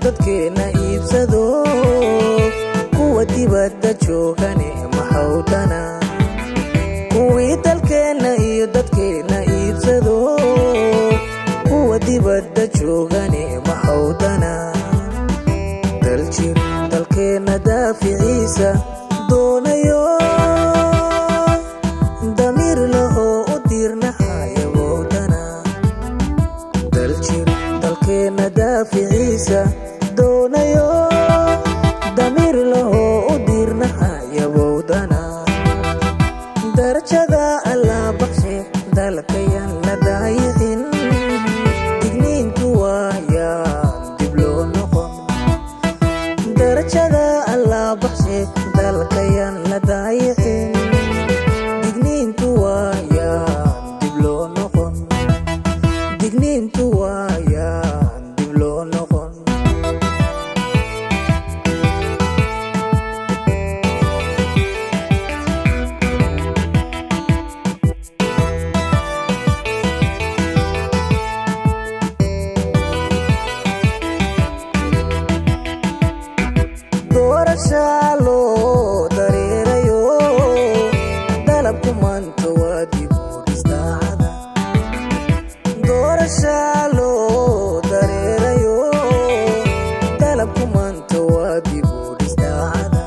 dadkeena iibsado kuwa dibadda joogane maxawdana kuwii dalkeena iyo dadkeena iibsado kuwa dibadda joogane maxawdana daljir dalkeena daaficiisa doonayo damiir lahoo u diirnaxaya wowdana daljir dalkeena daaficiisa doonayo damiir lahoo u diirnaxaya wowdana darajada allaa baqshe dalkayan la daayicin digniintu waayaan dib loo noqon darajada allaa baqshe dalkayan la daayicin digniintu waayaan dib loo noqon digniintu waayaan dib loo noqon doorashaalo dareerayo dalabku maanta waa dib u dhistaacada doorashaalo dareerayo dalabku maanta waa dib u dhistaacada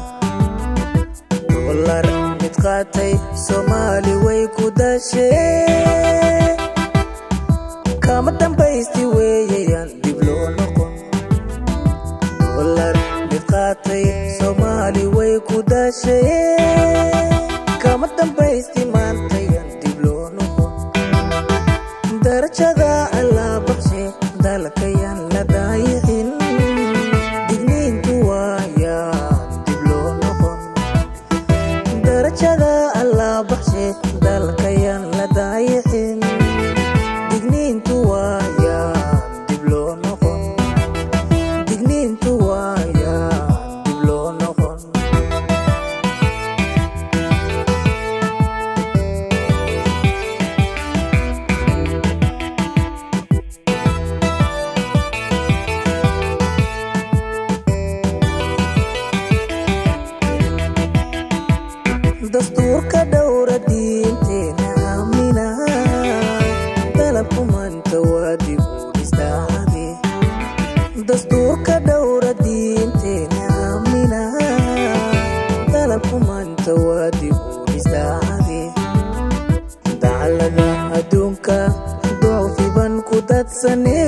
dollar mid qaatay Soomaali way ku dashee kama dambaysti weeyaan dib loo noqon dollar qaatay Soomaali way ku dashee kama dambaysti maantayan dib loo noqon darajada allaa baqshe dalkayan la daayicin digniintu waayaan dib loo noqon darajada allaa baqshe dalkayan la daayicin digniintu waayaan dib loo noqon digniintu waayaan dib loo noqon dastuurka dhowra diinteena aamina dalabku maanta waa dib u dhistaacade dastuurka dhowra diinteena aamina dalabku maanta waa dib u dhistaacade dacalada adduunka ducfiban ku dadsane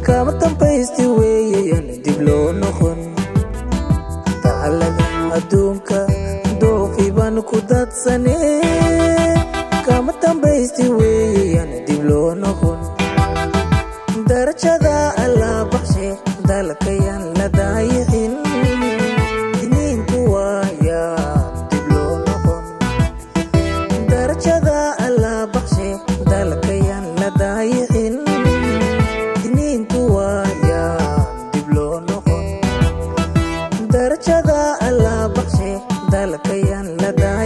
kama dambaysti weeyaan dib loo noqon dacalada adduunka ducfiban ku dadsane kama dambaysti weeyaan dib loo noqon darajada allaa baqshe dalkayan la daayicin digniintu waayaan dib loo noqon darajada allaa baqshe dalkayan la daayicin digniintu waayaan dib loo noqon darajada allaa baqshe dalkayan la daayicin